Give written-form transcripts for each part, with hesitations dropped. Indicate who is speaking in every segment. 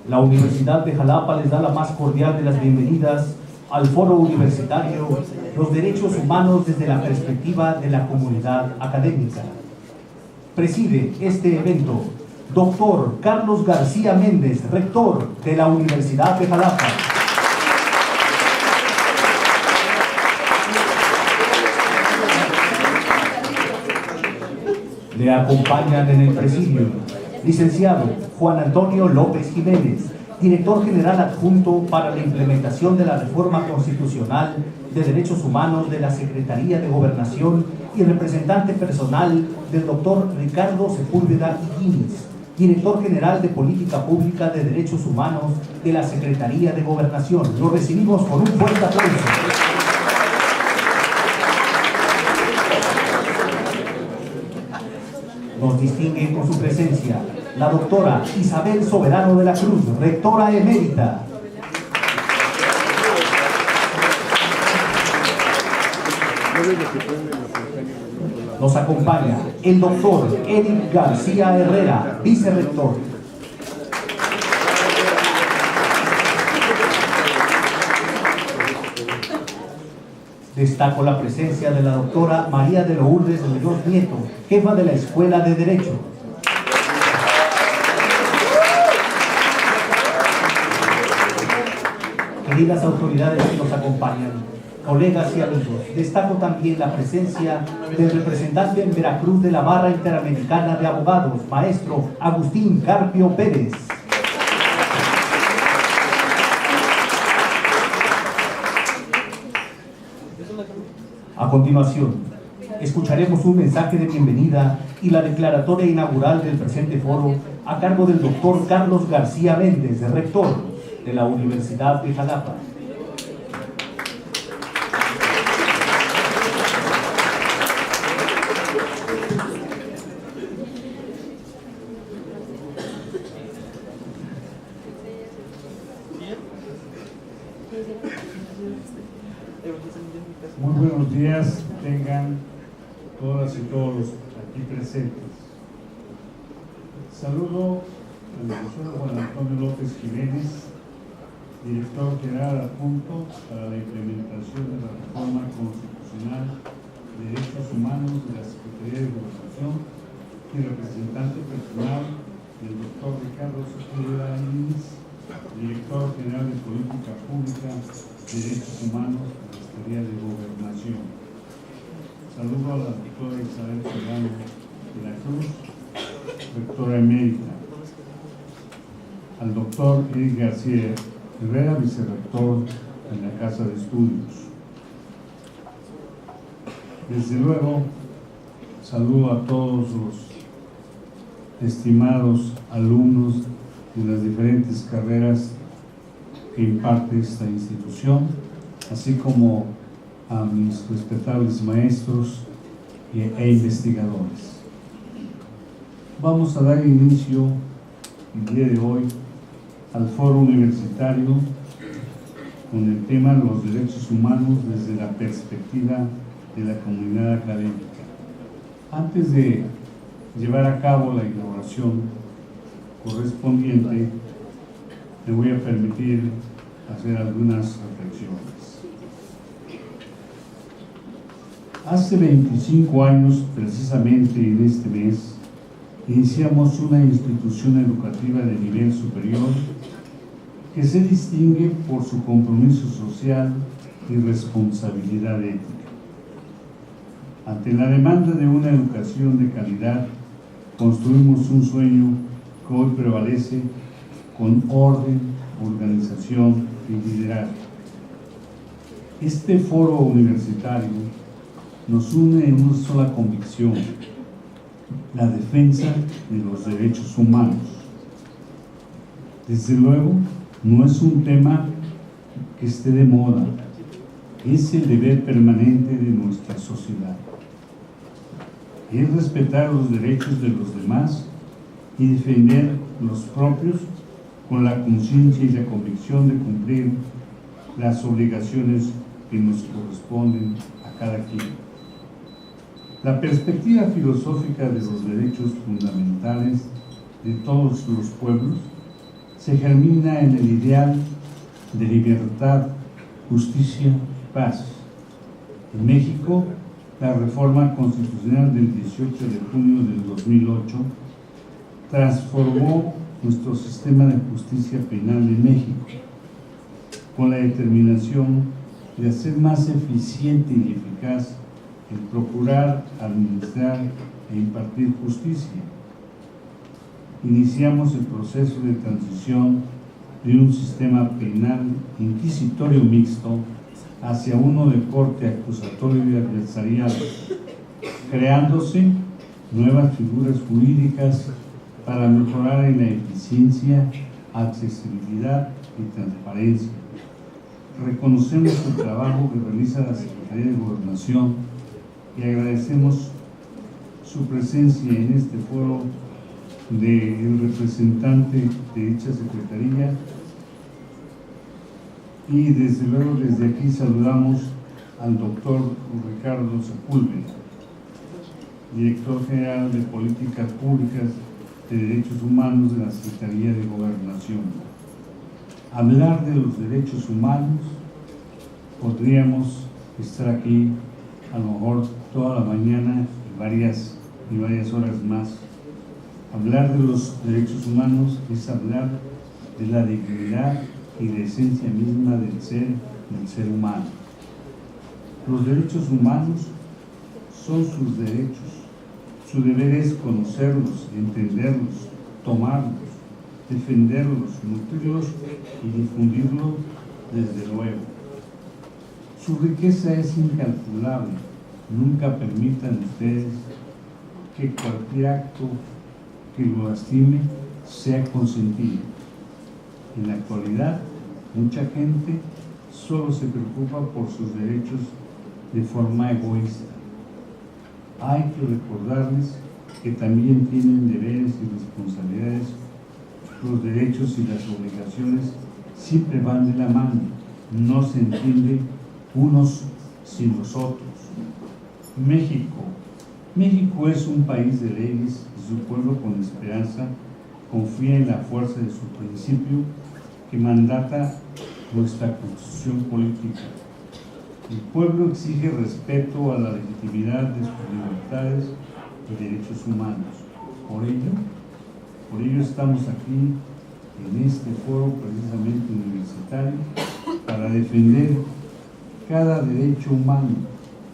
Speaker 1: La Universidad de Jalapa les da la más cordial de las bienvenidas al Foro Universitario Los Derechos Humanos desde la perspectiva de la comunidad académica. Preside este evento Dr. Carlos García Méndez, rector de la Universidad de Jalapa. Le acompañan en el presidio licenciado Juan Antonio López Jiménez, director general adjunto para la implementación de la reforma constitucional de derechos humanos de la Secretaría de Gobernación y representante personal del doctor Ricardo Sepúlveda Higuines, director general de Política Pública de Derechos Humanos de la Secretaría de Gobernación. Lo recibimos con un fuerte aplauso. Nos distingue con su presencia la doctora Isabel Soberano de la Cruz, rectora emérita. Nos acompaña el doctor Eric García Herrera, vicerrector. Destaco la presencia de la doctora María de Lourdes Muñoz Nieto, jefa de la Escuela de Derecho. Queridas autoridades que nos acompañan, colegas y amigos, destaco también la presencia del representante en Veracruz de la Barra Interamericana de Abogados, maestro Agustín Carpio Pérez. A continuación, escucharemos un mensaje de bienvenida y la declaratoria inaugural del presente foro a cargo del doctor Carlos García Méndez, rector de la Universidad de Jalapa.
Speaker 2: Muy buenos días, tengan todas y todos los aquí presentes. Saludo al profesor Juan Antonio López Jiménez, director general adjunto para la implementación de la reforma constitucional de derechos humanos de la Secretaría de Gobernación y representante personal del doctor Ricardo Sepúlveda Higuines, director general de Política Pública de Derechos Humanos de la Secretaría de Gobernación. Saludo a la doctora Isabel Soberano de la Cruz, rectora emérita, al doctor Eric García Herrera, vicerrector en la Casa de Estudios. Desde luego, saludo a todos los estimados alumnos de las diferentes carreras que imparte esta institución, así como a mis respetables maestros e investigadores. Vamos a dar inicio el día de hoy al foro universitario con el tema los derechos humanos desde la perspectiva de la comunidad académica. Antes de llevar a cabo la inauguración correspondiente, me voy a permitir hacer algunas reflexiones. Hace 25 años, precisamente en este mes, iniciamos una institución educativa de nivel superior que se distingue por su compromiso social y responsabilidad ética. Ante la demanda de una educación de calidad, construimos un sueño que hoy prevalece con orden, organización y liderazgo. Este foro universitario nos une en una sola convicción: la defensa de los derechos humanos. Desde luego, no es un tema que esté de moda, es el deber permanente de nuestra sociedad. Es respetar los derechos de los demás y defender los propios con la conciencia y la convicción de cumplir las obligaciones que nos corresponden a cada quien. La perspectiva filosófica de los derechos fundamentales de todos los pueblos se germina en el ideal de libertad, justicia y paz. En México, la reforma constitucional del 18 de junio del 2008 transformó nuestro sistema de justicia penal en México, con la determinación de hacer más eficiente y eficaz el procurar, administrar e impartir justicia. Iniciamos el proceso de transición de un sistema penal inquisitorio mixto hacia uno de corte acusatorio y adversarial, creándose nuevas figuras jurídicas para mejorar en la eficiencia, accesibilidad y transparencia. Reconocemos el trabajo que realiza la Secretaría de Gobernación y agradecemos su presencia en este foro del representante de dicha Secretaría, y desde luego desde aquí saludamos al doctor Ricardo Sepúlveda, director general de Políticas Públicas de Derechos Humanos de la Secretaría de Gobernación. Hablar de los derechos humanos, podríamos estar aquí a lo mejor toda la mañana y varias horas más. Hablar de los derechos humanos es hablar de la dignidad y la esencia misma del ser humano. Los derechos humanos son sus derechos. Su deber es conocerlos, entenderlos, tomarlos, defenderlos, nutrirlos y difundirlos desde luego. Su riqueza es incalculable. Nunca permitan ustedes que cualquier acto que lo lastime sea consentido. En la actualidad, mucha gente solo se preocupa por sus derechos de forma egoísta. Hay que recordarles que también tienen deberes y responsabilidades. Los derechos y las obligaciones siempre van de la mano. No se entiende unos sin los otros. México es un país de leyes y su pueblo con esperanza confía en la fuerza de su principio que mandata nuestra constitución política. El pueblo exige respeto a la legitimidad de sus libertades y derechos humanos. Por ello estamos aquí en este foro precisamente universitario para defender cada derecho humano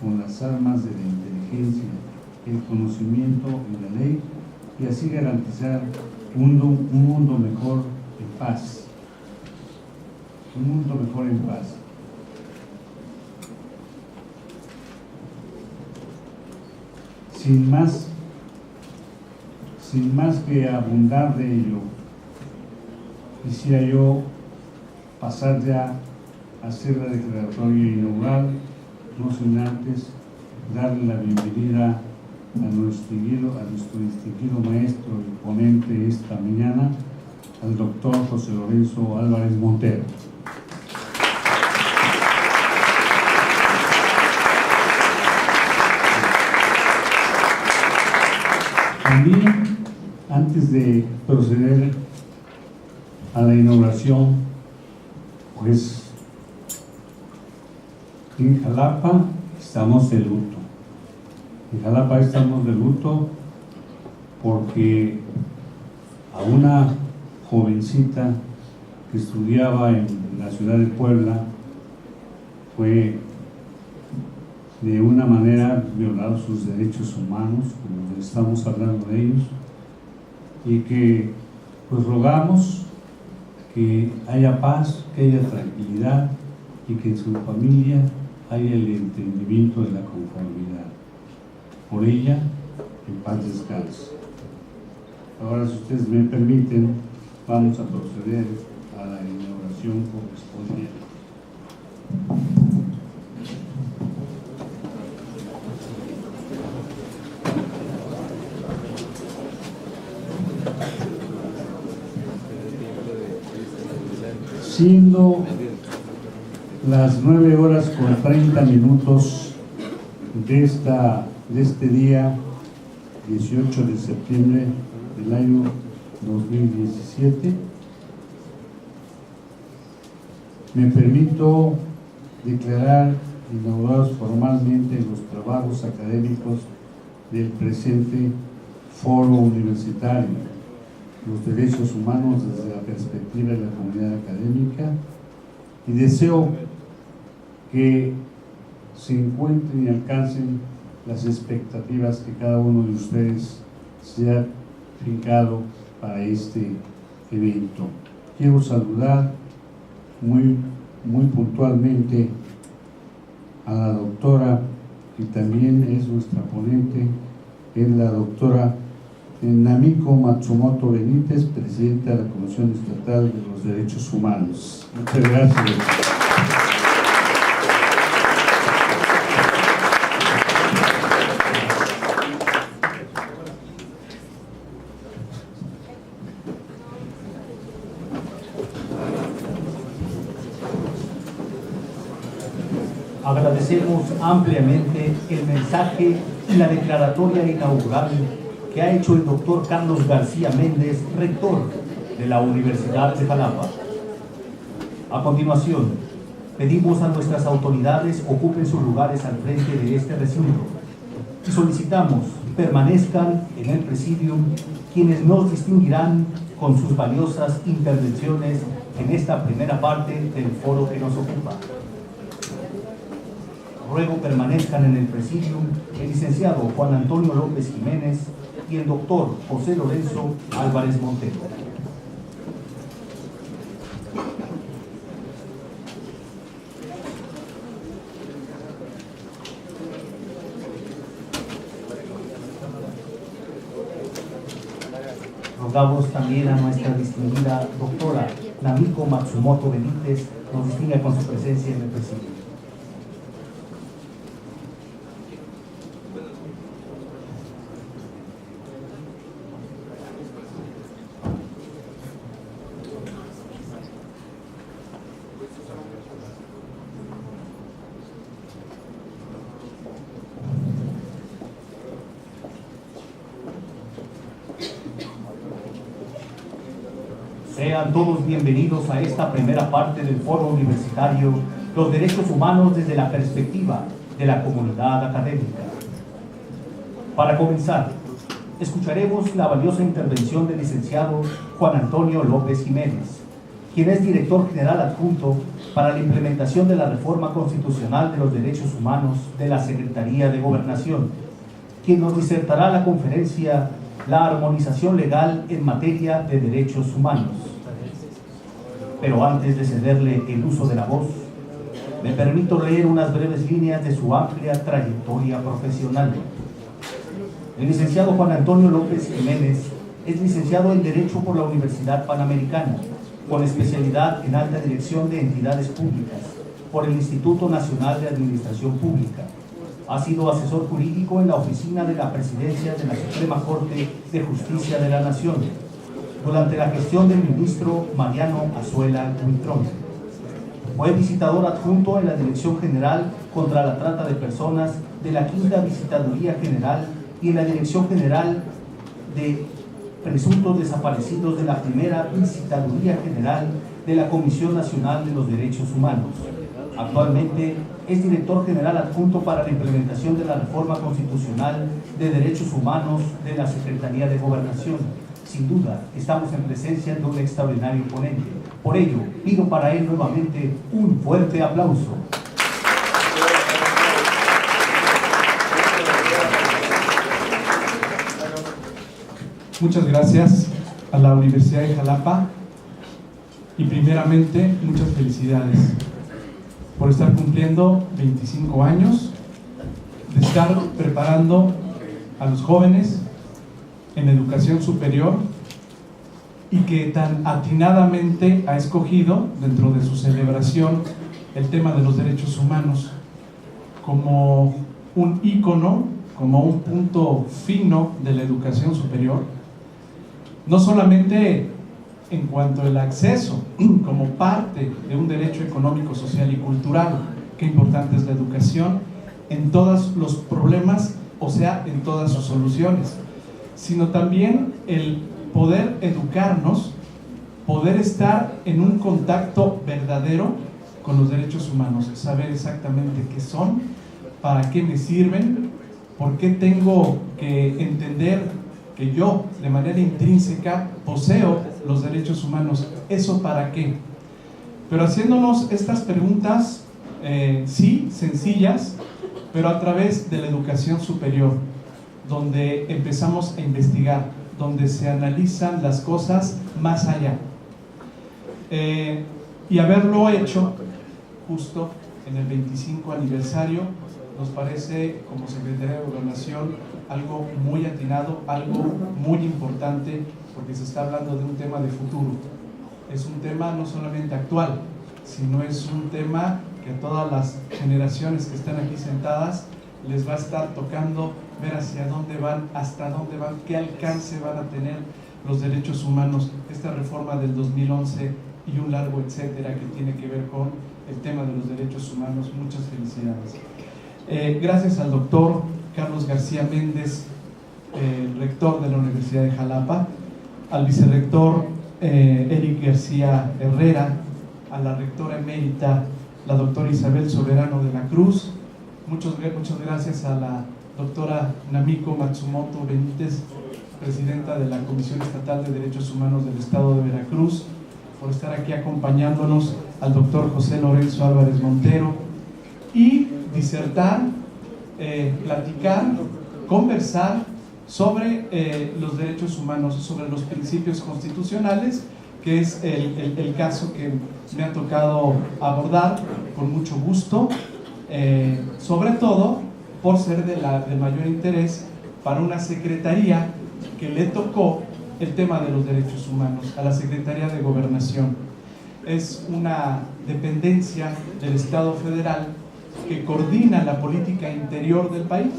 Speaker 2: con las armas de la inteligencia, el conocimiento y la ley, y así garantizar un mundo mejor en paz. Un mundo mejor en paz. Sin más que abundar de ello, quisiera yo pasar ya a hacer la declaratoria inaugural, no sin antes darle la bienvenida a nuestro distinguido maestro y ponente esta mañana, al doctor José Lorenzo Álvarez Montero. También, antes de proceder a la inauguración, pues en Jalapa estamos de luto. En Jalapa estamos de luto porque a una jovencita que estudiaba en la ciudad de Puebla fue de una manera violados sus derechos humanos, como estamos hablando de ellos, y que pues rogamos que haya paz, que haya tranquilidad y que en su familia haya el entendimiento de la conformidad. Por ella, en paz descanse. Ahora, si ustedes me permiten, vamos a proceder a la inauguración correspondiente. Siendo las 9:30 de este día 18 de septiembre del año 2017, Me permito declarar inaugurados formalmente los trabajos académicos del presente Foro Universitario, los derechos humanos desde la perspectiva de la comunidad académica, y deseo que se encuentren y alcancen las expectativas que cada uno de ustedes se ha fincado para este evento. Quiero saludar muy puntualmente a la doctora, que también es nuestra ponente, es la doctora Namiko Matsumoto Benítez, presidenta de la Comisión Estatal de los Derechos Humanos. Muchas gracias.
Speaker 1: Agradecemos ampliamente el mensaje y la declaratoria inaugural que ha hecho el doctor Carlos García Méndez, rector de la Universidad de Jalapa. A continuación, pedimos a nuestras autoridades ocupen sus lugares al frente de este recinto y solicitamos permanezcan en el presidium quienes nos distinguirán con sus valiosas intervenciones en esta primera parte del foro que nos ocupa. Ruego permanezcan en el presidium el licenciado Juan Antonio López Jiménez y el doctor José Lorenzo Álvarez Montero. Rogamos también a nuestra distinguida doctora Namiko Matsumoto Benítez nos distinga con su presencia en el presidium. Sean todos bienvenidos a esta primera parte del Foro Universitario, los derechos humanos desde la perspectiva de la comunidad académica. Para comenzar, escucharemos la valiosa intervención del licenciado Juan Antonio López Jiménez, quien es director general adjunto para la implementación de la reforma constitucional de los derechos humanos de la Secretaría de Gobernación, quien nos disertará la conferencia La armonización legal en materia de derechos humanos. Pero antes de cederle el uso de la voz, me permito leer unas breves líneas de su amplia trayectoria profesional. El licenciado Juan Antonio López Jiménez es licenciado en Derecho por la Universidad Panamericana, con especialidad en Alta Dirección de Entidades Públicas, por el Instituto Nacional de Administración Pública. Ha sido asesor jurídico en la oficina de la Presidencia de la Suprema Corte de Justicia de la Nación, durante la gestión del ministro Mariano Azuela Huitrón. Fue visitador adjunto en la Dirección General contra la Trata de Personas de la Quinta Visitaduría General y en la Dirección General de Presuntos Desaparecidos de la Primera Visitaduría General de la Comisión Nacional de los Derechos Humanos. Actualmente es director general adjunto para la implementación de la reforma constitucional de derechos humanos de la Secretaría de Gobernación. Sin duda, estamos en presencia de un extraordinario ponente. Por ello, pido para él nuevamente un fuerte aplauso.
Speaker 3: Muchas gracias a la Universidad de Jalapa y primeramente muchas felicidades por estar cumpliendo 25 años, de estar preparando a los jóvenes en educación superior y que tan atinadamente ha escogido dentro de su celebración el tema de los derechos humanos como un ícono, como un punto fino de la educación superior, no solamente en cuanto al acceso como parte de un derecho económico, social y cultural, qué importante es la educación en todos los problemas, o sea, en todas sus soluciones, sino también el poder educarnos, poder estar en un contacto verdadero con los derechos humanos, saber exactamente qué son, para qué me sirven, por qué tengo que entender que yo, de manera intrínseca, poseo los derechos humanos. ¿Eso para qué? Pero haciéndonos estas preguntas, sí, sencillas, pero a través de la educación superior, donde empezamos a investigar, donde se analizan las cosas más allá. Y haberlo hecho justo en el 25 aniversario nos parece, como Secretaría de Gobernación, algo muy atinado, algo muy importante, porque se está hablando de un tema de futuro. Es un tema no solamente actual, sino es un tema que a todas las generaciones que están aquí sentadas les va a estar tocando ver hacia dónde van, hasta dónde van, qué alcance van a tener los derechos humanos, esta reforma del 2011 y un largo etcétera que tiene que ver con el tema de los derechos humanos. Muchas felicidades. Gracias al doctor Carlos García Méndez, rector de la Universidad de Jalapa, al vicerrector Eric García Herrera, a la rectora emérita, la doctora Isabel Soberano de la Cruz. Muchas gracias a la doctora Namiko Matsumoto Benítez, presidenta de la Comisión Estatal de Derechos Humanos del Estado de Veracruz, por estar aquí acompañándonos, al doctor José Lorenzo Álvarez Montero, y disertar, platicar, conversar sobre los derechos humanos, sobre los principios constitucionales, que es el caso que me ha tocado abordar con mucho gusto, sobre todo por ser de mayor interés para una secretaría que le tocó el tema de los derechos humanos, a la Secretaría de Gobernación. Es una dependencia del Estado federal que coordina la política interior del país,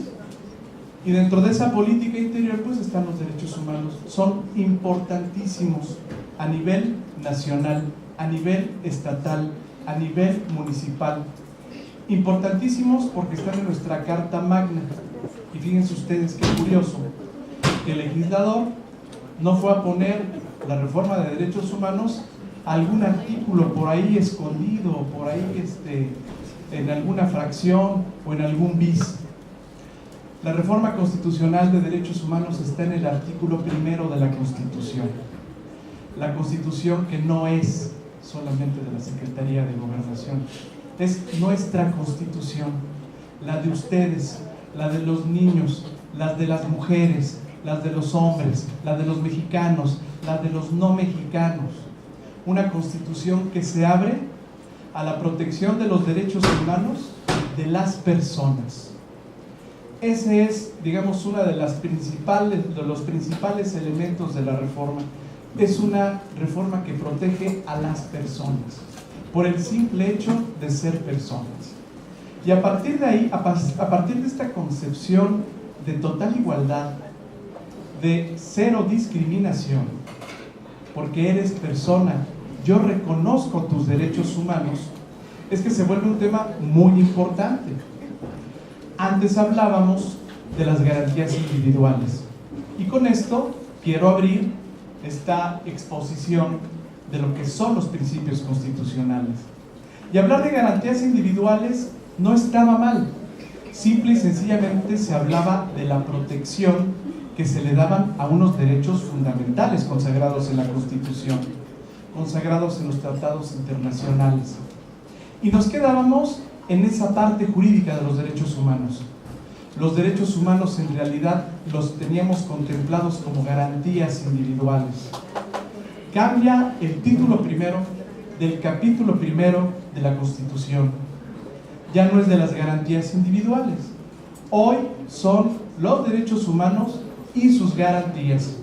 Speaker 3: y dentro de esa política interior pues están los derechos humanos. Son importantísimos a nivel nacional, a nivel estatal, a nivel municipal, importantísimos porque están en nuestra Carta Magna. Y fíjense ustedes qué curioso, que el legislador no fue a poner la reforma de derechos humanos a algún artículo por ahí escondido, por ahí en alguna fracción o en algún bis. La reforma constitucional de derechos humanos está en el artículo 1 de la Constitución. La Constitución, que no es solamente de la Secretaría de Gobernación, es nuestra Constitución, la de ustedes, la de los niños, la de las mujeres, la de los hombres, la de los mexicanos, la de los no mexicanos. Una Constitución que se abre a la protección de los derechos humanos de las personas. Ese es, digamos, uno de los principales elementos de la reforma. Es una reforma que protege a las personas por el simple hecho de ser personas. Y a partir de ahí, a partir de esta concepción de total igualdad, de cero discriminación, porque eres persona, yo reconozco tus derechos humanos, es que se vuelve un tema muy importante. Antes hablábamos de las garantías individuales, y con esto quiero abrir esta exposición de lo que son los principios constitucionales. Y hablar de garantías individuales no estaba mal, simple y sencillamente se hablaba de la protección que se le daban a unos derechos fundamentales consagrados en la Constitución, consagrados en los tratados internacionales. Y nos quedábamos en esa parte jurídica de los derechos humanos. Los derechos humanos en realidad los teníamos contemplados como garantías individuales. Cambia el título primero del capítulo primero de la Constitución. Ya no es de las garantías individuales. Hoy son los derechos humanos y sus garantías.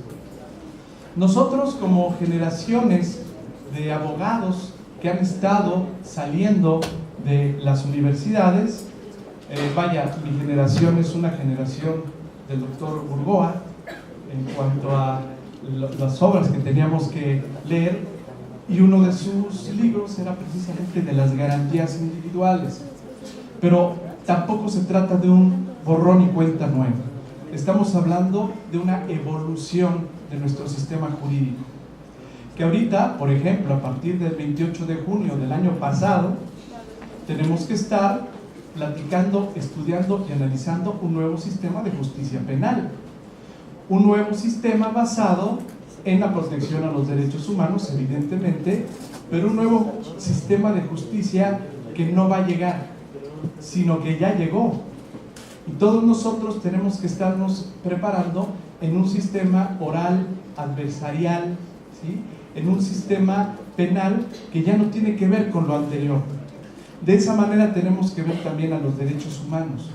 Speaker 3: Nosotros, como generaciones de abogados que han estado saliendo de las universidades, mi generación es una generación del doctor Burgoa en cuanto a las obras que teníamos que leer, y uno de sus libros era precisamente de las garantías individuales. Pero tampoco se trata de un borrón y cuenta nueva. Estamos hablando de una evolución de nuestro sistema jurídico, que ahorita, por ejemplo, a partir del 28 de junio del año pasado, tenemos que estar platicando, estudiando y analizando un nuevo sistema de justicia penal. Un nuevo sistema basado en la protección a los derechos humanos, evidentemente, pero un nuevo sistema de justicia que no va a llegar, sino que ya llegó. Y todos nosotros tenemos que estarnos preparando en un sistema oral, adversarial, ¿sí?, en un sistema penal que ya no tiene que ver con lo anterior. De esa manera tenemos que ver también a los derechos humanos.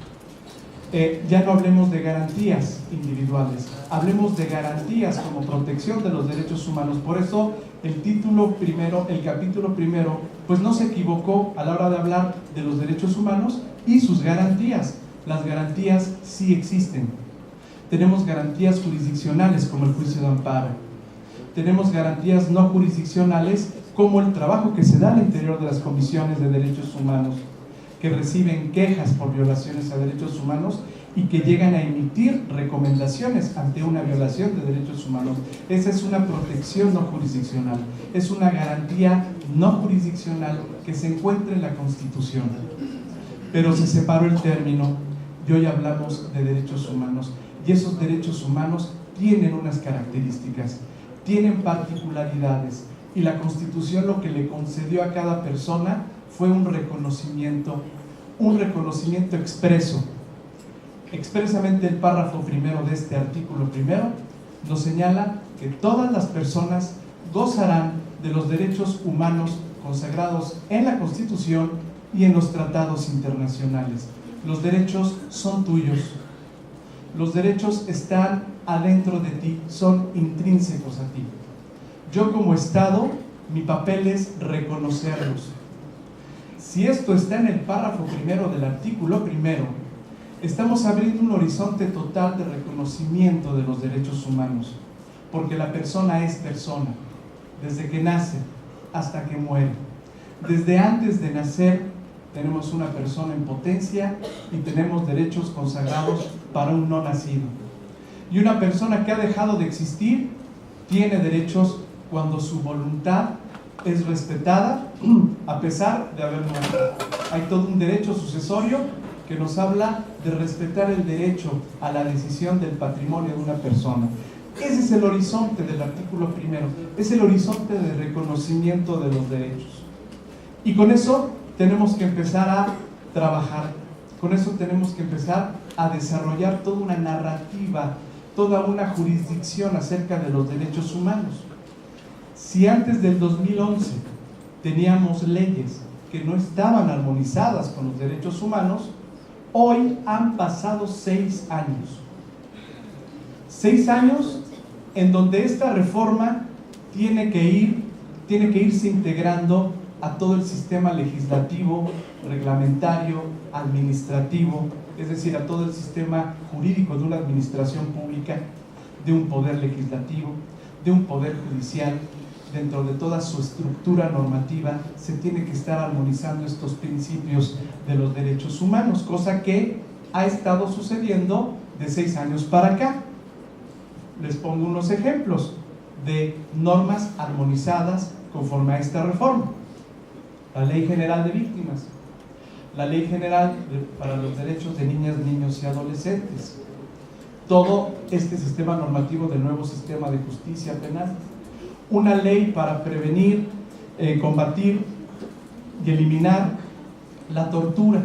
Speaker 3: Ya no hablemos de garantías individuales, hablemos de garantías como protección de los derechos humanos. Por eso el título primero, el capítulo primero, pues no se equivocó a la hora de hablar de los derechos humanos y sus garantías. Las garantías sí existen. Tenemos garantías jurisdiccionales como el juicio de amparo. Tenemos garantías no jurisdiccionales como el trabajo que se da al interior de las comisiones de derechos humanos, que reciben quejas por violaciones a derechos humanos y que llegan a emitir recomendaciones ante una violación de derechos humanos. Esa es una protección no jurisdiccional, es una garantía no jurisdiccional que se encuentra en la Constitución. Pero se separó el término y hoy hablamos de derechos humanos, y esos derechos humanos tienen unas características, tienen particularidades, y la Constitución lo que le concedió a cada persona fue un reconocimiento expreso. Expresamente el párrafo primero de este artículo primero nos señala que todas las personas gozarán de los derechos humanos consagrados en la Constitución y en los tratados internacionales. Los derechos son tuyos. Los derechos están adentro de ti, son intrínsecos a ti. Yo como Estado, mi papel es reconocerlos. Si esto está en el párrafo primero del artículo primero, estamos abriendo un horizonte total de reconocimiento de los derechos humanos, porque la persona es persona, desde que nace hasta que muere. Desde antes de nacer tenemos una persona en potencia y tenemos derechos consagrados para un no nacido. Y una persona que ha dejado de existir tiene derechos cuando su voluntad es respetada a pesar de haber muerto. Hay todo un derecho sucesorio que nos habla de respetar el derecho a la decisión del patrimonio de una persona. Ese es el horizonte del artículo primero, es el horizonte de reconocimiento de los derechos. Y con eso tenemos que empezar a trabajar, con eso tenemos que empezar a desarrollar toda una narrativa, toda una jurisdicción acerca de los derechos humanos. Si antes del 2011 teníamos leyes que no estaban armonizadas con los derechos humanos, hoy han pasado 6 años. 6 años en donde esta reforma tiene que irse integrando a todo el sistema legislativo, reglamentario, administrativo, es decir, a todo el sistema jurídico de una administración pública, de un poder legislativo, de un poder judicial. Dentro de toda su estructura normativa se tiene que estar armonizando estos principios de los derechos humanos, cosa que ha estado sucediendo de 6 años para acá. Les pongo unos ejemplos de normas armonizadas conforme a esta reforma. La Ley General de Víctimas, la Ley General para los Derechos de Niñas, Niños y Adolescentes, todo este sistema normativo del nuevo sistema de justicia penal, una ley para prevenir, combatir y eliminar la tortura,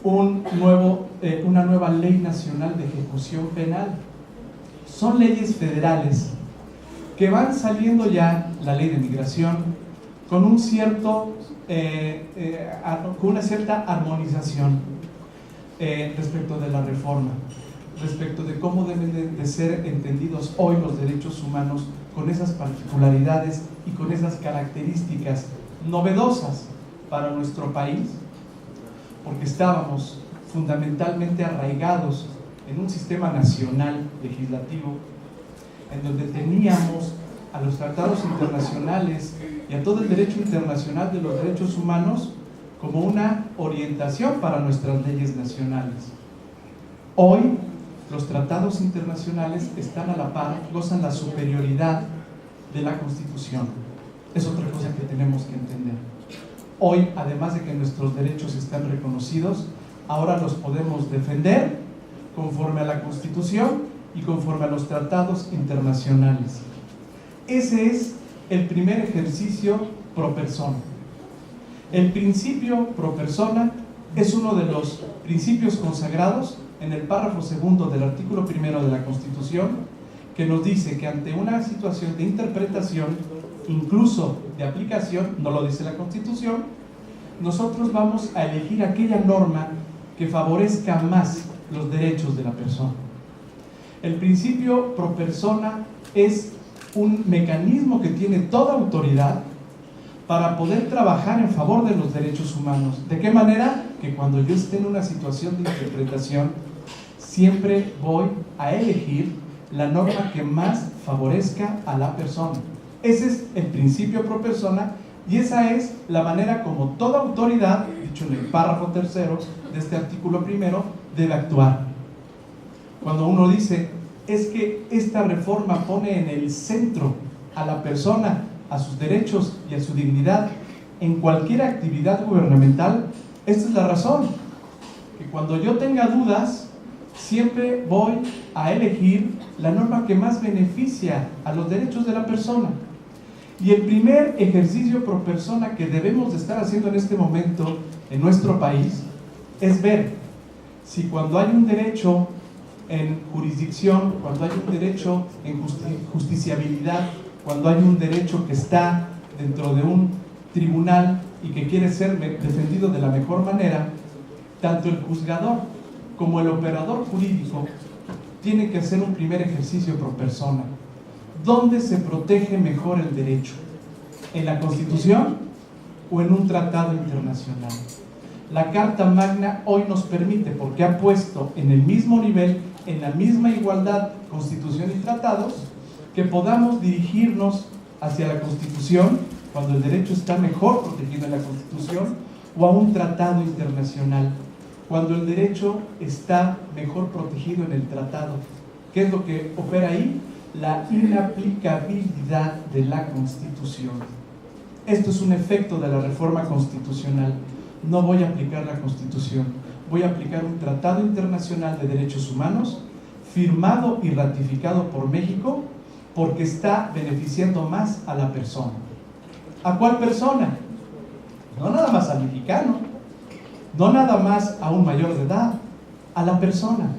Speaker 3: una nueva Ley Nacional de Ejecución Penal. Son leyes federales que van saliendo ya, la Ley de Migración, con una cierta armonización respecto de la reforma, respecto de cómo deben de ser entendidos hoy los derechos humanos, con esas particularidades y con esas características novedosas para nuestro país, porque estábamos fundamentalmente arraigados en un sistema nacional legislativo en donde teníamos a los tratados internacionales y a todo el derecho internacional de los derechos humanos como una orientación para nuestras leyes nacionales. Hoy los tratados internacionales están a la par, gozan la superioridad de la Constitución. Es otra cosa que tenemos que entender. Hoy, además de que nuestros derechos están reconocidos, ahora los podemos defender conforme a la Constitución y conforme a los tratados internacionales. Ese es el primer ejercicio pro persona. El principio pro persona es uno de los principios consagrados en el párrafo segundo del artículo primero de la Constitución, que nos dice que ante una situación de interpretación, incluso de aplicación, no lo dice la Constitución, nosotros vamos a elegir aquella norma que favorezca más los derechos de la persona. El principio pro persona es un mecanismo que tiene toda autoridad para poder trabajar en favor de los derechos humanos. ¿De qué manera? Que cuando yo esté en una situación de interpretación, siempre voy a elegir la norma que más favorezca a la persona. Ese es el principio pro persona y esa es la manera como toda autoridad, dicho en el párrafo tercero de este artículo primero, debe actuar. Cuando uno dice, es que esta reforma pone en el centro a la persona, a sus derechos y a su dignidad en cualquier actividad gubernamental, esta es la razón. Que cuando yo tenga dudas, siempre voy a elegir la norma que más beneficia a los derechos de la persona. Y el primer ejercicio pro persona que debemos de estar haciendo en este momento en nuestro país es ver si cuando hay un derecho en jurisdicción, cuando hay un derecho en justiciabilidad, cuando hay un derecho que está dentro de un tribunal y que quiere ser defendido de la mejor manera, tanto el juzgador como el operador jurídico tiene que hacer un primer ejercicio pro persona. ¿Dónde se protege mejor el derecho? ¿En la Constitución o en un tratado internacional? La Carta Magna hoy nos permite, porque ha puesto en el mismo nivel, en la misma igualdad, Constitución y tratados, que podamos dirigirnos hacia la Constitución cuando el derecho está mejor protegido en la Constitución, o a un tratado internacional cuando el derecho está mejor protegido en el tratado. ¿Qué es lo que opera ahí? La inaplicabilidad de la Constitución. Esto es un efecto de la reforma constitucional. No voy a aplicar la Constitución, voy a aplicar un tratado internacional de derechos humanos firmado y ratificado por México porque está beneficiando más a la persona. ¿A cuál persona? No nada más al mexicano, no nada más a un mayor de edad, a la persona.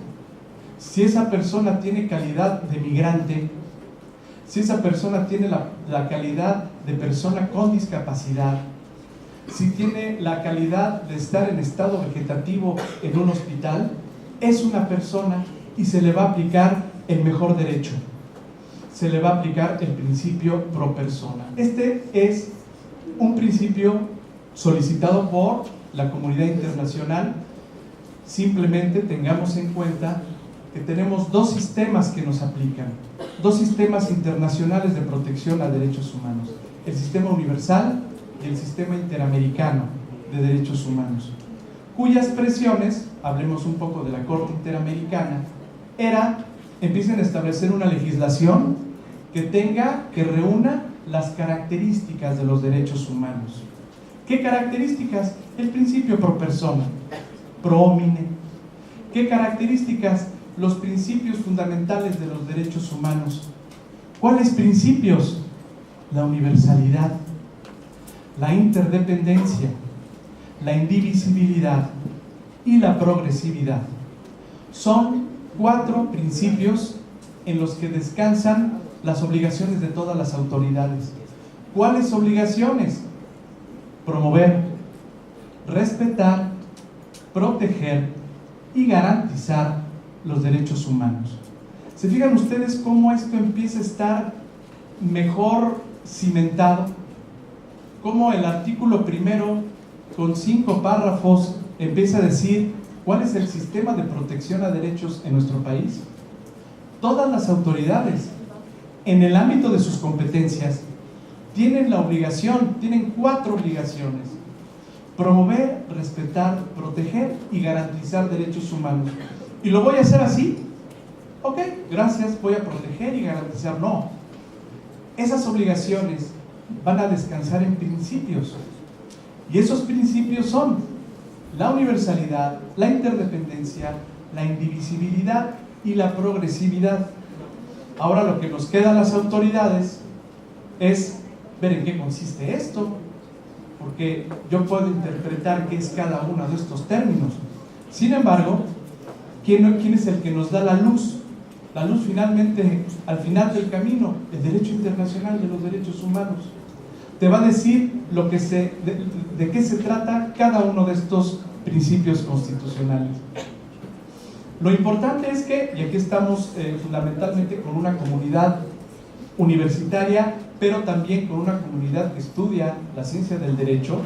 Speaker 3: Si esa persona tiene calidad de migrante, si esa persona tiene la calidad de persona con discapacidad, si tiene la calidad de estar en estado vegetativo en un hospital, es una persona y se le va a aplicar el mejor derecho. Se le va a aplicar el principio pro persona. Este es un principio solicitado por la comunidad internacional. Simplemente tengamos en cuenta que tenemos dos sistemas que nos aplican, dos sistemas internacionales de protección a derechos humanos: el sistema universal y el sistema interamericano de derechos humanos, cuyas presiones, hablemos un poco de la Corte Interamericana, empiecen a establecer una legislación que reúna las características de los derechos humanos. ¿Qué características? El principio pro persona, pro homine. ¿Qué características? Los principios fundamentales de los derechos humanos. ¿Cuáles principios? La universalidad, la interdependencia, la indivisibilidad y la progresividad. Son 4 principios en los que descansan las obligaciones de todas las autoridades. ¿Cuáles obligaciones? Promover, respetar, proteger y garantizar los derechos humanos. ¿Se fijan ustedes cómo esto empieza a estar mejor cimentado? Cómo el artículo primero, con 5 párrafos, empieza a decir cuál es el sistema de protección a derechos en nuestro país. Todas las autoridades, en el ámbito de sus competencias, tienen la obligación, tienen 4 obligaciones: promover, respetar, proteger y garantizar derechos humanos. ¿Y lo voy a hacer así? Ok, gracias, voy a proteger y garantizar. No, esas obligaciones van a descansar en principios. Y esos principios son la universalidad, la interdependencia, la indivisibilidad y la progresividad. Ahora lo que nos queda a las autoridades es ver en qué consiste esto, porque yo puedo interpretar qué es cada uno de estos términos. Sin embargo, ¿quién es el que nos da la luz? La luz finalmente, al final del camino, el derecho internacional de los derechos humanos. Te va a decir de qué se trata cada uno de estos principios constitucionales. Lo importante es que, y aquí estamos fundamentalmente con una comunidad universitaria, pero también con una comunidad que estudia la ciencia del derecho,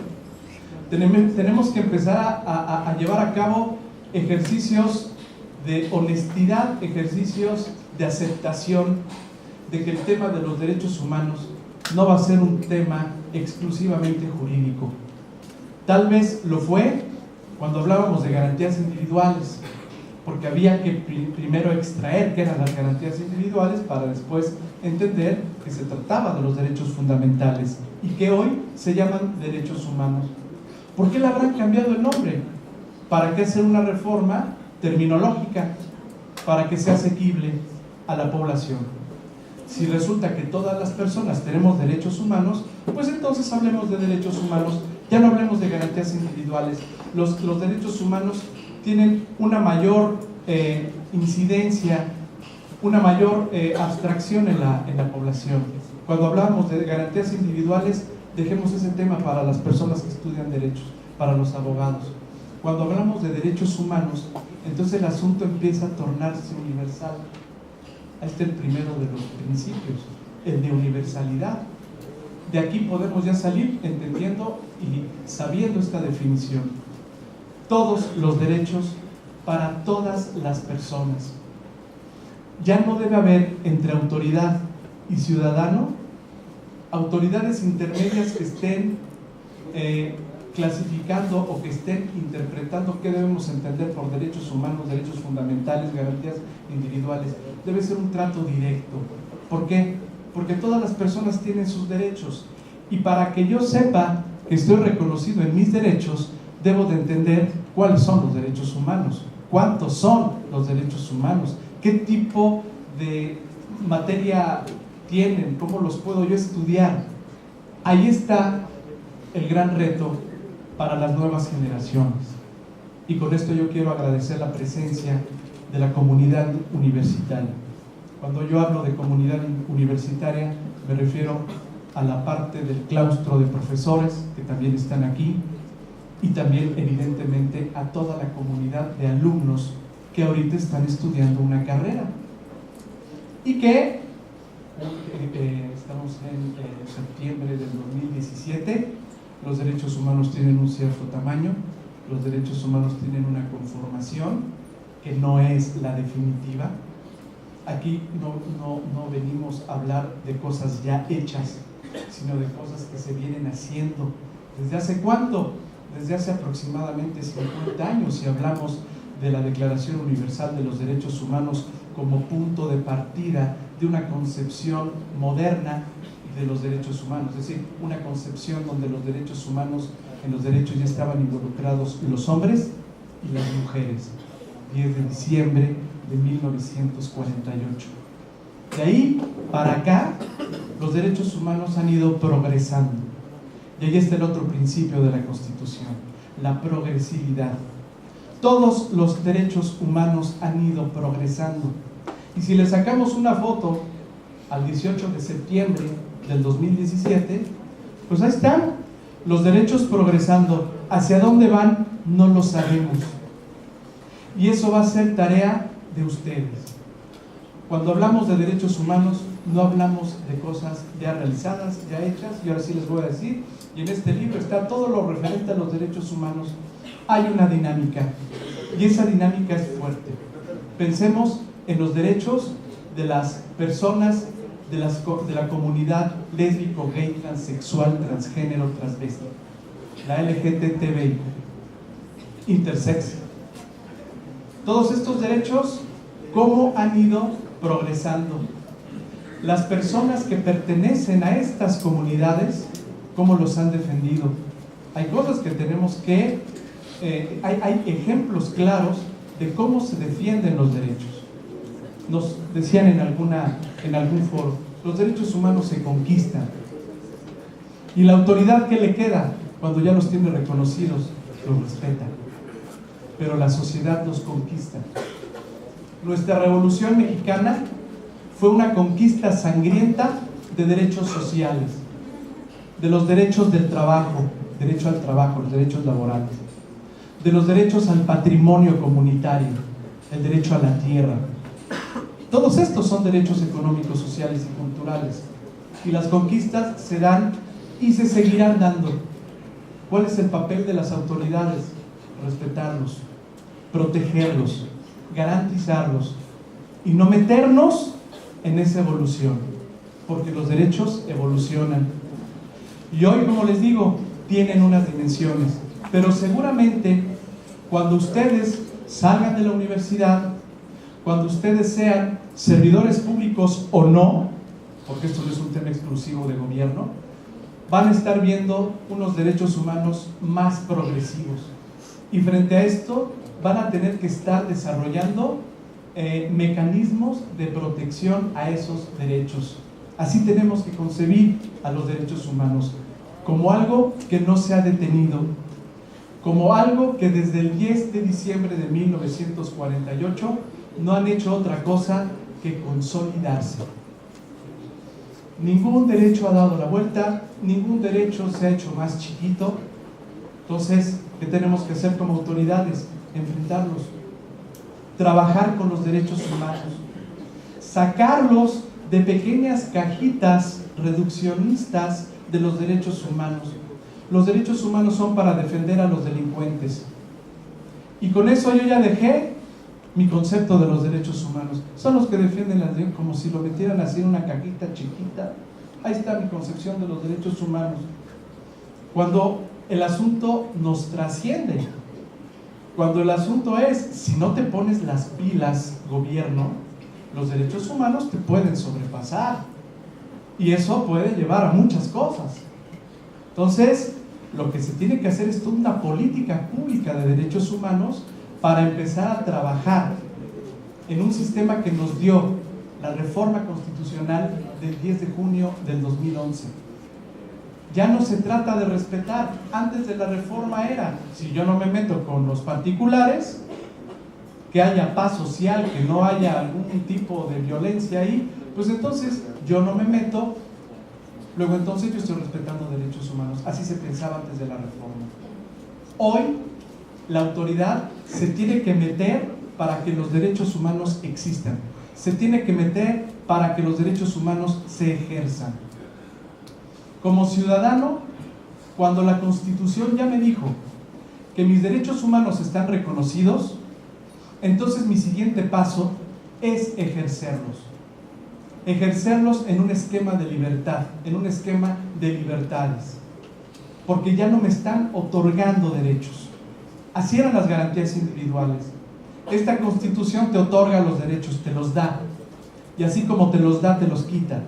Speaker 3: tenemos que empezar a llevar a cabo ejercicios de honestidad, ejercicios de aceptación de que el tema de los derechos humanos no va a ser un tema exclusivamente jurídico. Tal vez lo fue cuando hablábamos de garantías individuales, porque había que primero extraer qué eran las garantías individuales para después entender que se trataba de los derechos fundamentales y que hoy se llaman derechos humanos. ¿Por qué le habrán cambiado el nombre? ¿Para qué hacer una reforma terminológica? Para que sea asequible a la población. Si resulta que todas las personas tenemos derechos humanos, pues entonces hablemos de derechos humanos, ya no hablemos de garantías individuales. Los derechos humanos tienen una mayor incidencia, una mayor abstracción en la población. Cuando hablamos de garantías individuales, dejemos ese tema para las personas que estudian derechos, para los abogados. Cuando hablamos de derechos humanos, entonces el asunto empieza a tornarse universal. Ahí está el primero de los principios, el de universalidad. De aquí podemos ya salir entendiendo y sabiendo esta definición. Todos los derechos para todas las personas. Ya no debe haber entre autoridad y ciudadano autoridades intermedias que estén clasificando o que estén interpretando qué debemos entender por derechos humanos, derechos fundamentales, garantías individuales. Debe ser un trato directo. ¿Por qué? Porque todas las personas tienen sus derechos, y para que yo sepa que estoy reconocido en mis derechos, debo de entender cuáles son los derechos humanos, cuántos son los derechos humanos, qué tipo de materia tienen, cómo los puedo yo estudiar. Ahí está el gran reto para las nuevas generaciones. Y con esto yo quiero agradecer la presencia de la comunidad universitaria. Cuando yo hablo de comunidad universitaria, me refiero a la parte del claustro de profesores que también están aquí, y también evidentemente a toda la comunidad de alumnos que ahorita están estudiando una carrera y que estamos en septiembre del 2017. Los derechos humanos tienen un cierto tamaño, los derechos humanos tienen una conformación que no es la definitiva. Aquí no venimos a hablar de cosas ya hechas, sino de cosas que se vienen haciendo. ¿Desde hace cuánto? Desde hace aproximadamente 50 años, si hablamos de la Declaración Universal de los Derechos Humanos como punto de partida de una concepción moderna de los derechos humanos, es decir, una concepción donde los derechos humanos, en los derechos ya estaban involucrados los hombres y las mujeres. 10 de diciembre de 1948. De ahí para acá, los derechos humanos han ido progresando. Y ahí está el otro principio de la Constitución, la progresividad. Todos los derechos humanos han ido progresando. Y si le sacamos una foto al 18 de septiembre del 2017, pues ahí están los derechos progresando. ¿Hacia dónde van? No lo sabemos. Y eso va a ser tarea de ustedes. Cuando hablamos de derechos humanos, no hablamos de cosas ya realizadas, ya hechas, y ahora sí les voy a decir, y en este libro está todo lo referente a los derechos humanos. Hay una dinámica, y esa dinámica es fuerte. Pensemos en los derechos de las personas de la comunidad lésbico, gay, transexual, transgénero, transvesti, la LGTBI, intersex. Todos estos derechos, ¿cómo han ido progresando? Las personas que pertenecen a estas comunidades, ¿cómo los han defendido? Hay cosas que tenemos que, hay ejemplos claros de cómo se defienden los derechos. Nos decían en algún foro, los derechos humanos se conquistan. ¿Y la autoridad qué le queda? Cuando ya los tiene reconocidos, los respeta. Pero la sociedad los conquista. Nuestra Revolución Mexicana fue una conquista sangrienta de derechos sociales, de los derechos del trabajo, derecho al trabajo, los derechos laborales, de los derechos al patrimonio comunitario, el derecho a la tierra. Todos estos son derechos económicos, sociales y culturales. Y las conquistas se dan y se seguirán dando. ¿Cuál es el papel de las autoridades? Respetarlos, protegerlos, garantizarlos y no meternos en esa evolución, porque los derechos evolucionan. Y hoy, como les digo, tienen unas dimensiones, pero seguramente cuando ustedes salgan de la universidad, cuando ustedes sean servidores públicos o no, porque esto no es un tema exclusivo de gobierno, van a estar viendo unos derechos humanos más progresivos. Y frente a esto, van a tener que estar desarrollando mecanismos de protección a esos derechos. Así tenemos que concebir a los derechos humanos, como algo que no se ha detenido, como algo que desde el 10 de diciembre de 1948 no han hecho otra cosa que consolidarse. Ningún derecho ha dado la vuelta, ningún derecho se ha hecho más chiquito. Entonces, ¿qué tenemos que hacer como autoridades? Enfrentarlos, trabajar con los derechos humanos, sacarlos de pequeñas cajitas reduccionistas de los derechos humanos. Los derechos humanos son para defender a los delincuentes. Y con eso yo ya dejé mi concepto de los derechos humanos. Son los que defienden las leyes como si lo metieran así en una cajita chiquita. Ahí está mi concepción de los derechos humanos. Cuando el asunto nos trasciende, cuando el asunto es, si no te pones las pilas, gobierno, los derechos humanos te pueden sobrepasar. Y eso puede llevar a muchas cosas. Entonces, lo que se tiene que hacer es toda una política pública de derechos humanos para empezar a trabajar en un sistema que nos dio la reforma constitucional del 10 de junio del 2011. Ya no se trata de respetar. Antes de la reforma era, si yo no me meto con los particulares, que haya paz social, que no haya algún tipo de violencia ahí, pues entonces yo no me meto, luego entonces yo estoy respetando derechos humanos. Así se pensaba antes de la reforma. Hoy la autoridad se tiene que meter para que los derechos humanos existan. Se tiene que meter para que los derechos humanos se ejerzan. Como ciudadano, cuando la Constitución ya me dijo que mis derechos humanos están reconocidos, entonces mi siguiente paso es ejercerlos. Ejercerlos en un esquema de libertad, en un esquema de libertades. Porque ya no me están otorgando derechos. Así eran las garantías individuales. Esta Constitución te otorga los derechos, te los da. Y así como te los da, te los quita.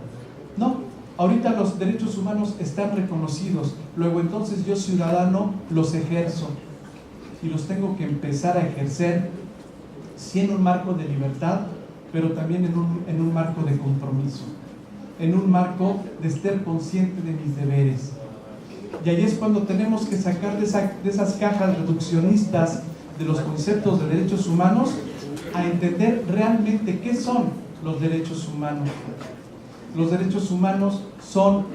Speaker 3: No. Ahorita los derechos humanos están reconocidos, luego entonces yo ciudadano los ejerzo y los tengo que empezar a ejercer sí en un marco de libertad, pero también en un marco de compromiso, en un marco de estar consciente de mis deberes. Y ahí es cuando tenemos que sacar de esas cajas reduccionistas de los conceptos de derechos humanos a entender realmente qué son los derechos humanos. Los derechos humanos son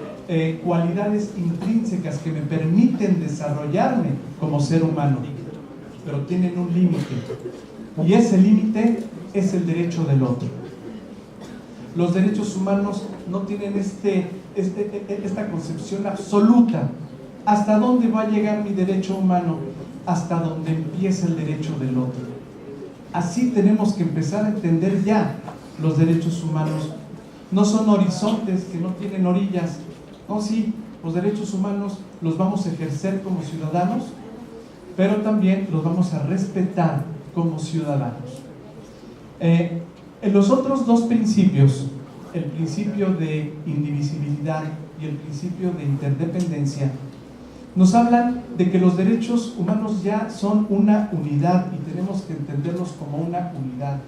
Speaker 3: cualidades intrínsecas que me permiten desarrollarme como ser humano, pero tienen un límite, y ese límite es el derecho del otro. Los derechos humanos no tienen esta concepción absoluta. ¿Hasta dónde va a llegar mi derecho humano? Hasta donde empieza el derecho del otro. Así tenemos que empezar a entender ya los derechos humanos. No son horizontes que no tienen orillas. No, sí, los derechos humanos los vamos a ejercer como ciudadanos, pero también los vamos a respetar como ciudadanos. En los otros dos principios, el principio de indivisibilidad y el principio de interdependencia, nos hablan de que los derechos humanos ya son una unidad y tenemos que entenderlos como una unidad.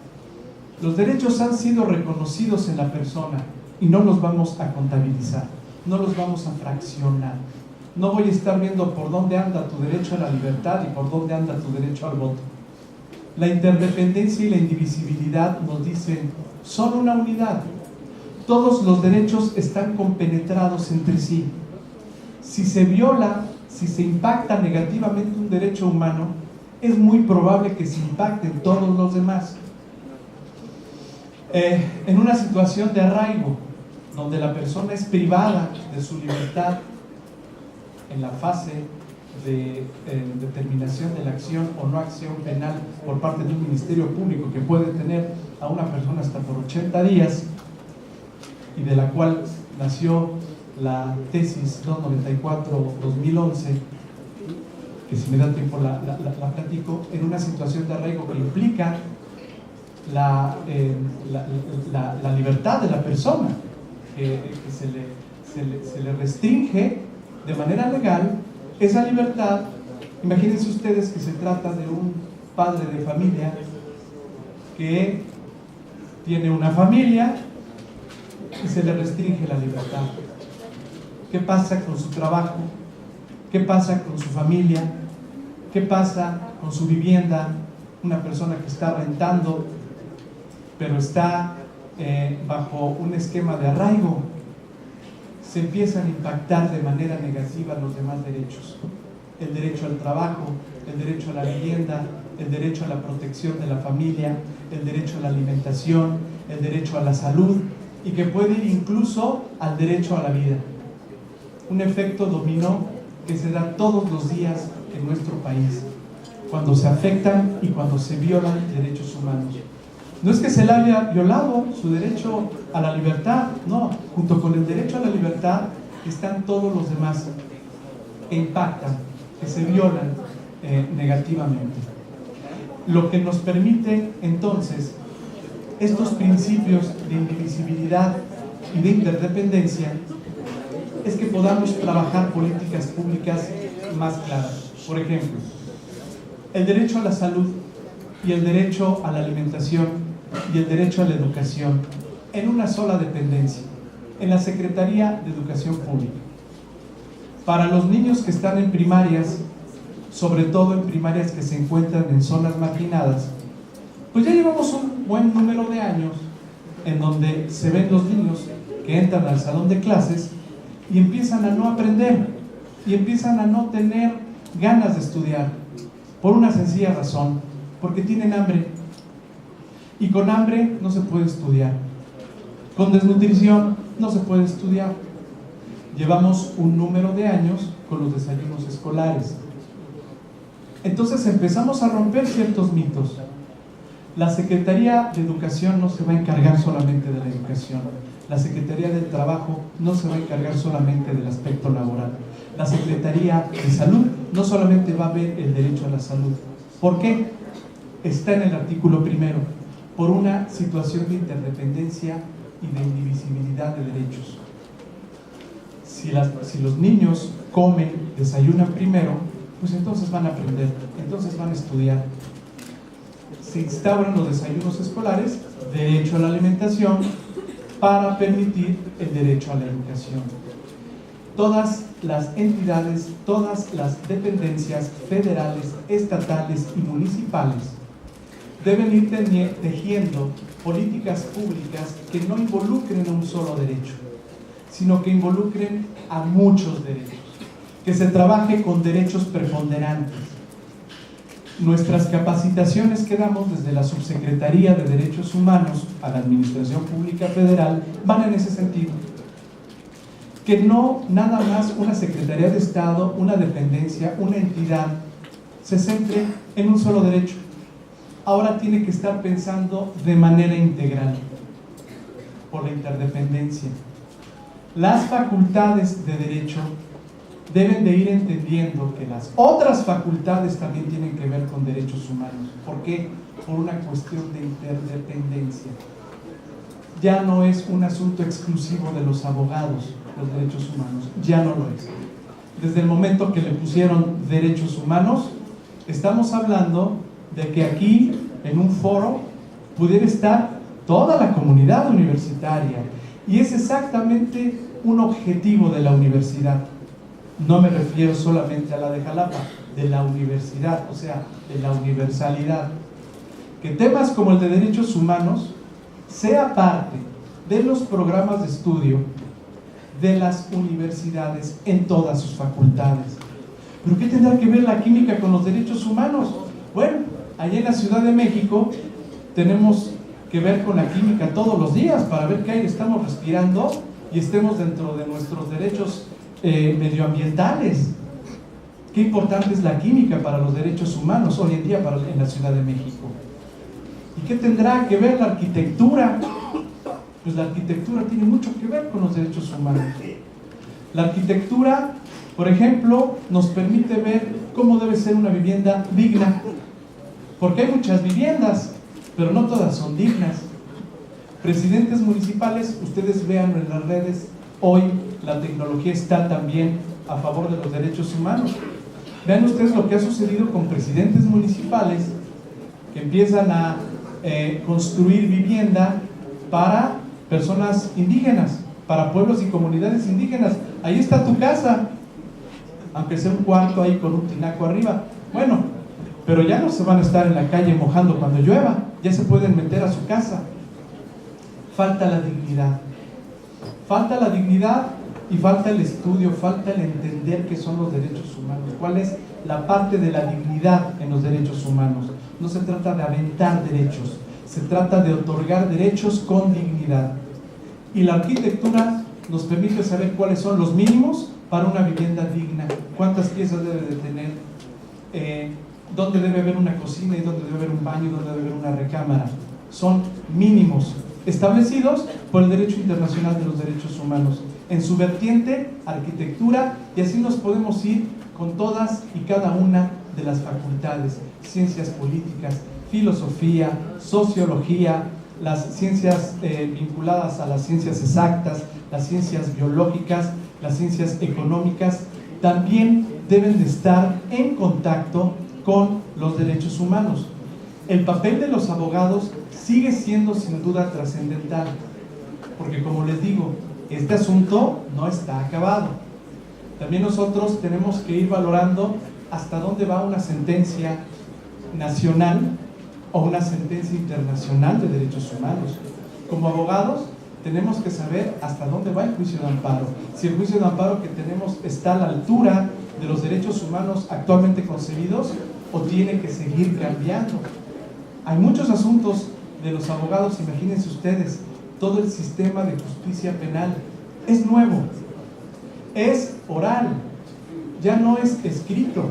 Speaker 3: Los derechos han sido reconocidos en la persona y no los vamos a contabilizar, no los vamos a fraccionar. No voy a estar viendo por dónde anda tu derecho a la libertad y por dónde anda tu derecho al voto. La interdependencia y la indivisibilidad nos dicen, son una unidad. Todos los derechos están compenetrados entre sí. Si se viola, si se impacta negativamente un derecho humano, es muy probable que se impacten todos los demás. En una situación de arraigo, donde la persona es privada de su libertad en la fase de determinación de la acción o no acción penal por parte de un ministerio público que puede tener a una persona hasta por 80 días y de la cual nació la tesis 294-2011, que si me da tiempo la platico, en una situación de arraigo que implica la libertad de la persona, que se le restringe de manera legal esa libertad. Imagínense ustedes que se trata de un padre de familia que tiene una familia y se le restringe la libertad. ¿Qué pasa con su trabajo? ¿Qué pasa con su familia? ¿Qué pasa con su vivienda? Una persona que está rentando, pero está bajo un esquema de arraigo, se empiezan a impactar de manera negativa los demás derechos. El derecho al trabajo, el derecho a la vivienda, el derecho a la protección de la familia, el derecho a la alimentación, el derecho a la salud, y que puede ir incluso al derecho a la vida. Un efecto dominó que se da todos los días en nuestro país, cuando se afectan y cuando se violan derechos humanos. No es que se le haya violado su derecho a la libertad, no, junto con el derecho a la libertad están todos los demás que impactan, que se violan negativamente. Lo que nos permite entonces estos principios de indivisibilidad y de interdependencia es que podamos trabajar políticas públicas más claras. Por ejemplo, el derecho a la salud y el derecho a la alimentación y el derecho a la educación en una sola dependencia, en la Secretaría de Educación Pública. Para los niños que están en primarias, sobre todo en primarias que se encuentran en zonas marginadas, pues ya llevamos un buen número de años en donde se ven los niños que entran al salón de clases y empiezan a no aprender y empiezan a no tener ganas de estudiar por una sencilla razón, porque tienen hambre, y con hambre no se puede estudiar, con desnutrición no se puede estudiar. Llevamos un número de años con los desayunos escolares. Entonces empezamos a romper ciertos mitos. La Secretaría de Educación no se va a encargar solamente de la educación. La Secretaría del Trabajo no se va a encargar solamente del aspecto laboral. La Secretaría de Salud no solamente va a ver el derecho a la salud. ¿Por qué? Está en el artículo primero, por una situación de interdependencia y de indivisibilidad de derechos. Si los niños comen, desayunan primero, pues entonces van a aprender, entonces van a estudiar. Se instauran los desayunos escolares, derecho a la alimentación, para permitir el derecho a la educación. Todas las entidades, todas las dependencias federales, estatales y municipales deben ir tejiendo políticas públicas que no involucren a un solo derecho, sino que involucren a muchos derechos, que se trabaje con derechos preponderantes. Nuestras capacitaciones que damos desde la Subsecretaría de Derechos Humanos a la Administración Pública Federal van en ese sentido. Que no nada más una Secretaría de Estado, una dependencia, una entidad se centre en un solo derecho. Ahora tiene que estar pensando de manera integral, por la interdependencia. Las facultades de derecho deben de ir entendiendo que las otras facultades también tienen que ver con derechos humanos. ¿Por qué? Por una cuestión de interdependencia. Ya no es un asunto exclusivo de los abogados, los derechos humanos, ya no lo es. desde el momento que le pusieron derechos humanos. Estamos hablando de que aquí, en un foro, pudiera estar toda la comunidad universitaria, y es exactamente un objetivo de la universidad. No me refiero solamente a la de Jalapa, de la universidad, o sea, de la universalidad. Que temas como el de derechos humanos sea parte de los programas de estudio de las universidades en todas sus facultades. ¿Pero qué tendrá que ver la química con los derechos humanos? Bueno, allá en la Ciudad de México tenemos que ver con la química todos los días para ver qué aire estamos respirando y estemos dentro de nuestros derechos medioambientales. Qué importante es la química para los derechos humanos hoy en día en la Ciudad de México. ¿Y qué tendrá que ver la arquitectura? Pues la arquitectura tiene mucho que ver con los derechos humanos. La arquitectura, por ejemplo, nos permite ver cómo debe ser una vivienda digna, porque hay muchas viviendas, pero no todas son dignas. Presidentes municipales, ustedes vean en las redes, hoy la tecnología está también a favor de los derechos humanos. Vean ustedes lo que ha sucedido con presidentes municipales que empiezan a construir vivienda para personas indígenas, para pueblos y comunidades indígenas. Ahí está tu casa, aunque sea un cuarto ahí con un tinaco arriba. Bueno, pero ya no se van a estar en la calle mojando cuando llueva, ya se pueden meter a su casa. Falta la dignidad. Falta la dignidad y falta el estudio, falta el entender qué son los derechos humanos, cuál es la parte de la dignidad en los derechos humanos. No se trata de aventar derechos, se trata de otorgar derechos con dignidad. Y la arquitectura nos permite saber cuáles son los mínimos para una vivienda digna, cuántas piezas debe de tener, dónde debe haber una cocina y dónde debe haber un baño y dónde debe haber una recámara. Son mínimos establecidos por el derecho internacional de los derechos humanos, en su vertiente arquitectura, y así nos podemos ir con todas y cada una de las facultades: ciencias políticas, filosofía, sociología, las ciencias vinculadas a las ciencias exactas, las ciencias biológicas, las ciencias económicas, también deben de estar en contacto con los derechos humanos. El papel de los abogados sigue siendo sin duda trascendental, porque como les digo, este asunto no está acabado. También nosotros tenemos que ir valorando hasta dónde va una sentencia nacional o una sentencia internacional de derechos humanos. Como abogados tenemos que saber hasta dónde va el juicio de amparo, si el juicio de amparo que tenemos está a la altura de los derechos humanos actualmente concebidos o tiene que seguir cambiando. Hay muchos asuntos de los abogados, imagínense ustedes, todo el sistema de justicia penal es nuevo, es oral, ya no es escrito.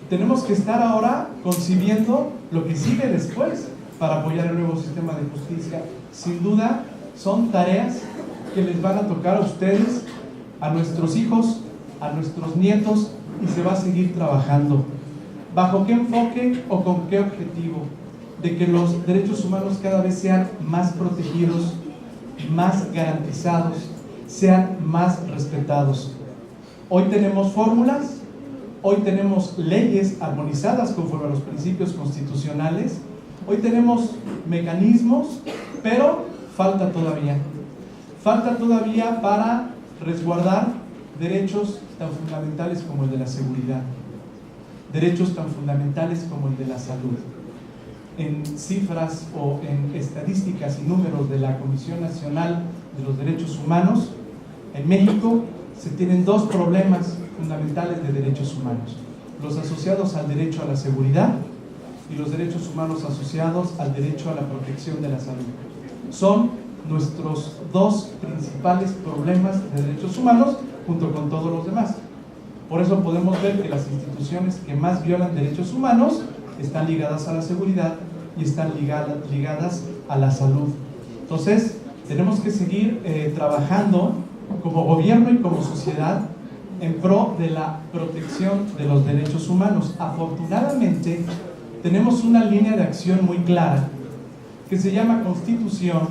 Speaker 3: Tenemos que estar ahora concibiendo lo que sigue después para apoyar el nuevo sistema de justicia. Sin duda, son tareas que les van a tocar a ustedes, a nuestros hijos, a nuestros nietos, y se va a seguir trabajando. ¿Bajo qué enfoque o con qué objetivo? De que los derechos humanos cada vez sean más protegidos, más garantizados, sean más respetados. Hoy tenemos fórmulas, hoy tenemos leyes armonizadas conforme a los principios constitucionales, hoy tenemos mecanismos, pero falta todavía para resguardar derechos tan fundamentales como el de la seguridad, derechos tan fundamentales como el de la salud. En cifras o en estadísticas y números de la Comisión Nacional de los Derechos Humanos, en México se tienen dos problemas fundamentales de derechos humanos: los asociados al derecho a la seguridad y los derechos humanos asociados al derecho a la protección de la salud. Son nuestros dos principales problemas de derechos humanos, junto con todos los demás. Por eso podemos ver que las instituciones que más violan derechos humanos están ligadas a la seguridad y están ligadas a la salud. Entonces, tenemos que seguir trabajando como gobierno y como sociedad en pro de la protección de los derechos humanos. Afortunadamente, tenemos una línea de acción muy clara que se llama Constitución,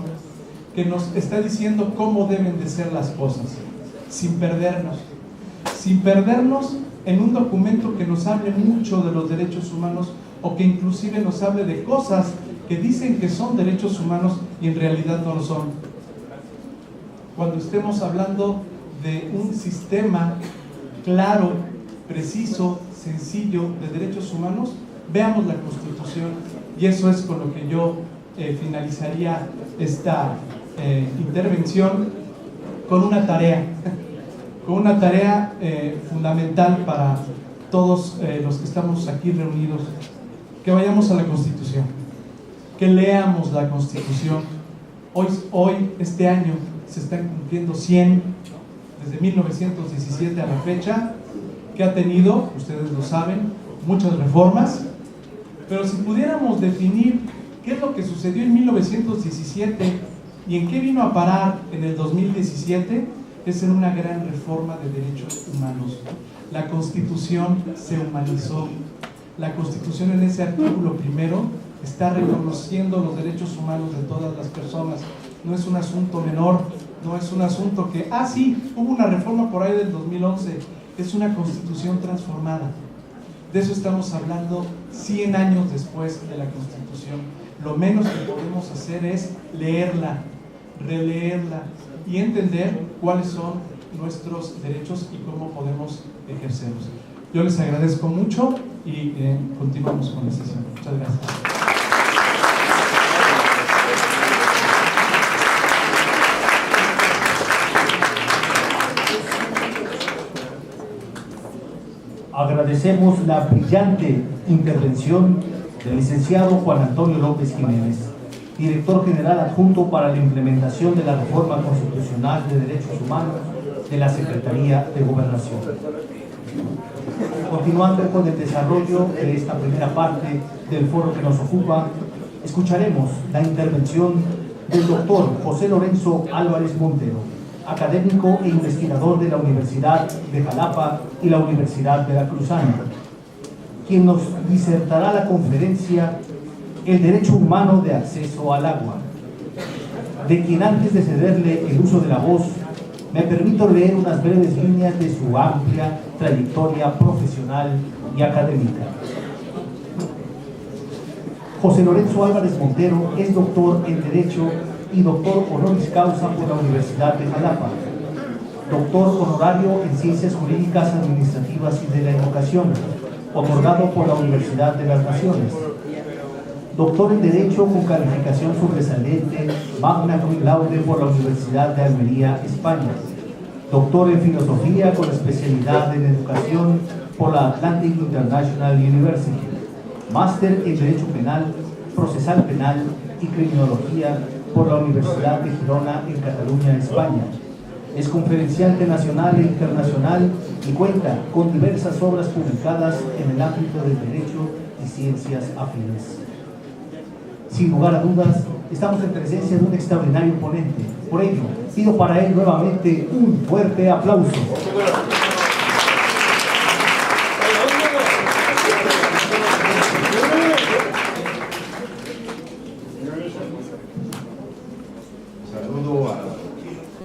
Speaker 3: que nos está diciendo cómo deben de ser las cosas, sin perdernos, sin perdernos en un documento que nos hable mucho de los derechos humanos o que inclusive nos hable de cosas que dicen que son derechos humanos y en realidad no lo son. Cuando estemos hablando de un sistema claro, preciso, sencillo de derechos humanos, veamos la Constitución, y eso es con lo que yo finalizaría esta intervención con una tarea fundamental para todos los que estamos aquí reunidos: que vayamos a la Constitución, que leamos la Constitución. Hoy este año se están cumpliendo 100, desde 1917 a la fecha, que ha tenido, ustedes lo saben, muchas reformas. Pero si pudiéramos definir qué es lo que sucedió en 1917 y en qué vino a parar en el 2017, es en una gran reforma de derechos humanos. La Constitución se humanizó. La Constitución, en ese artículo primero, está reconociendo los derechos humanos de todas las personas. No es un asunto menor, no es un asunto que, sí, hubo una reforma por ahí del 2011, es una Constitución transformada. De eso estamos hablando 100 años después de la Constitución. Lo menos que podemos hacer es leerla, releerla y entender cuáles son nuestros derechos y cómo podemos ejercerlos. Yo les agradezco mucho y continuamos con la sesión. Muchas gracias.
Speaker 1: Agradecemos la brillante intervención del licenciado Juan Antonio López Jiménez, director general adjunto para la implementación de la reforma constitucional de derechos humanos de la Secretaría de Gobernación. Continuando con el desarrollo de esta primera parte del foro que nos ocupa, escucharemos la intervención del doctor José Lorenzo Álvarez Montero, académico e investigador de la Universidad de Jalapa y la Universidad Veracruzana, quien nos disertará la conferencia El derecho humano de acceso al agua, de quien, antes de cederle el uso de la voz, me permito leer unas breves líneas de su amplia trayectoria profesional y académica. José Lorenzo Álvarez Montero es doctor en Derecho y doctor honoris causa por la Universidad de Jalapa, doctor honorario en Ciencias Jurídicas Administrativas y de la Educación, otorgado por la Universidad de las Naciones, doctor en Derecho con calificación sobresaliente magna cum laude por la Universidad de Almería, España, doctor en Filosofía con especialidad en Educación por la Atlantic International University, máster en Derecho Penal, Procesal Penal y Criminología por la Universidad de Girona en Cataluña, España. Es conferenciante nacional e internacional y cuenta con diversas obras publicadas en el ámbito del derecho y ciencias afines. Sin lugar a dudas, estamos en presencia de un extraordinario ponente. Por ello, pido para él nuevamente un fuerte aplauso.